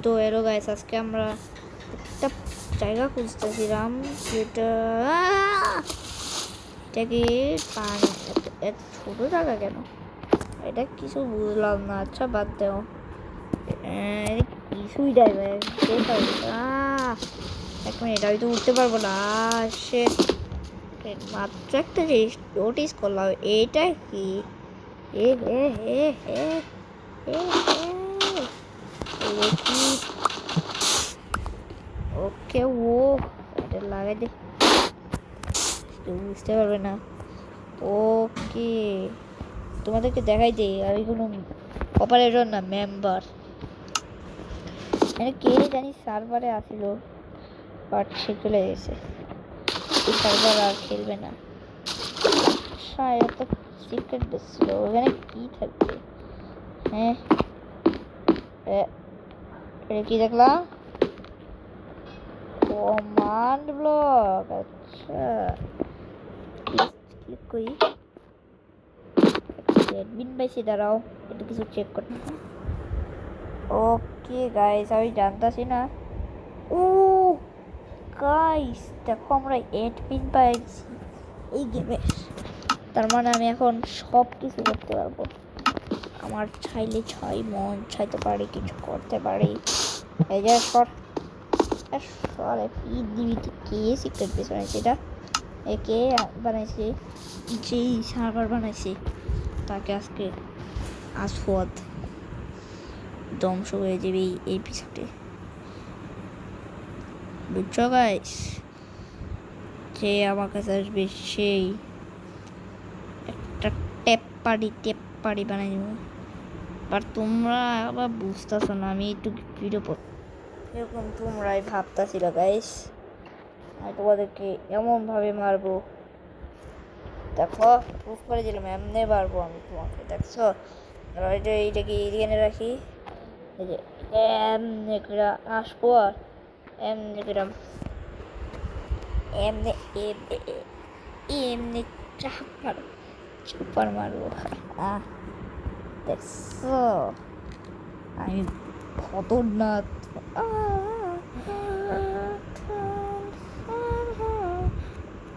তো এরো গাইস আজকে আমরা একটা জায়গা খুঁজতেছিলাম যেটা এটাকে এত ছোট জায়গা কেন, এটা কিছু বুঝলাম না। আচ্ছা বাদ দেও, কিছুই দেয় এক মিনিট, আমি তো উঠতে পারবো না। সে মাত্র একটা জিনিস নোটিস করলাম, এটা কি? এ হে হে হে হে কি? ওকে, ও এটা লাগাই দে, বুঝতে পারবে না। ওকে, তোমাদেরকে দেখাই দে আমি কোনো অপারেটর না, মেম্বার। মানে কে জানি সার্ভারে আসিল, বাট সে চলে গেছে। এই সার্ভার আর খেলবে না। এত সিক্রেট দিচ্ছিল, ওখানে কি থাকবে? হ্যাঁ, এটা কি দেখলাম? Command block. আচ্ছা ক্লিক করি, অ্যাডমিন পাইছি, দাঁড়াও একটু কিছু চেক করতে। ওকে গাইস, আমি জানতাছি না। ও গাইস দেখো, আমরা অ্যাডমিন পাইছি এই গেমে। তার মানে আমি এখন সব কিছু করতে পারবো। আমার চাইলে মন চাইতে পারি, কিছু করতে পারি। এই যে কে সিক্রেট বেস বানাইছে? এটা কে বানাইছে? যেই সার্ভার বানাইছে তাকে আজকে আসফদ ধ্বংস হয়ে যাবে এই এপিসোডে, বুঝছো গাইস? যে আমার কাছে আসবে সেই একটা টেপ পাড়ি বানাই দেবো। আর তোমরা আবার বুঝতেছো না, আমি একটু ভিডিও এরকম তোমরাই ভাবতেছিল গাইস, আমি তোমাদেরকে এমনভাবে মারবো, দেখো প্রুফ করে দিলাম, এমনি মারবো আমি তোমাকে, দেখছো? এইটাকে এরিয়ানে রাখি, এই যে এমনি করে আসবো আর এমনি করে এমনি এমনি চাপার মারবো। দেখছো আমি খতরনাক।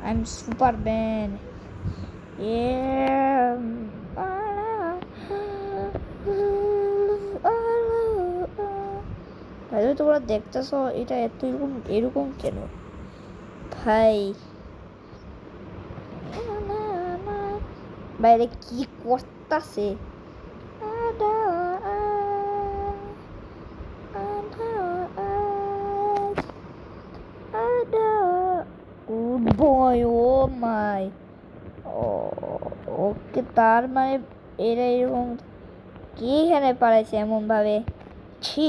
I'm Superman. ভাই তোমরা দেখতেছো এটা এত এরকম কেন ভাই? বাইরে কি করতেছে? গুড বয়, ও মাই। ওকে, তার মানে এরা এরকম কি এখানে পাঠাইছে এমন ভাবে? ছি।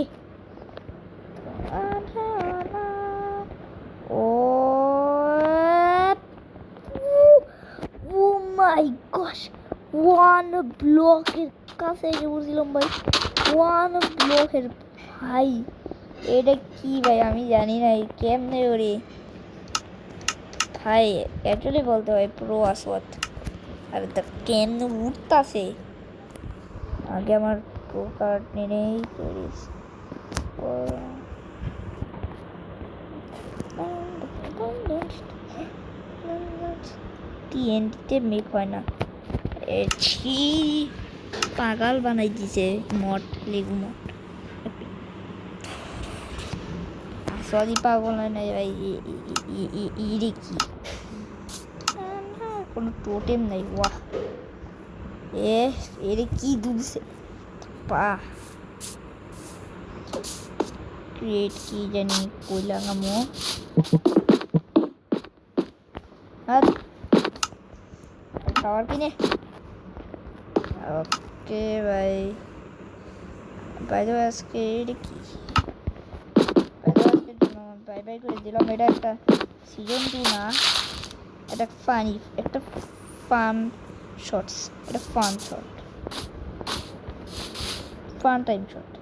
ও ও মাই গশ, ওয়ান ব্লকের কাছে এসে বলছিলাম ভাই, ওয়ান ব্লকের। ভাই এটা কি ভাই? আমি জানি না কেমনে করি ভাই, অ্যাকচুয়ালি বলতে হয় প্রো আসওয়াত। আর দেখ কেমনে উঠতাছে, আগে আমার প্রো কার্ড নিয়েই করিস। টিএনটিতে মেক হয় না, ছি পাগল বানাই দিছে মড, লেগু মড। সরি পাগল হয় না ভাই, ইরে কি কোনো টোটেম নাই। ওয়াহ, এর কি দুলছে পা, ক্রিয়েট কি জানি কইলাঙামো। খাবার কিনে ওকে ভাই। বাইরে আজকে এটা কি? বাই বাই করে দিলাম। এটা একটা সিজন 2 না, এটা ফানি, একটা ফান শর্টস, এটা fun short, fun time short.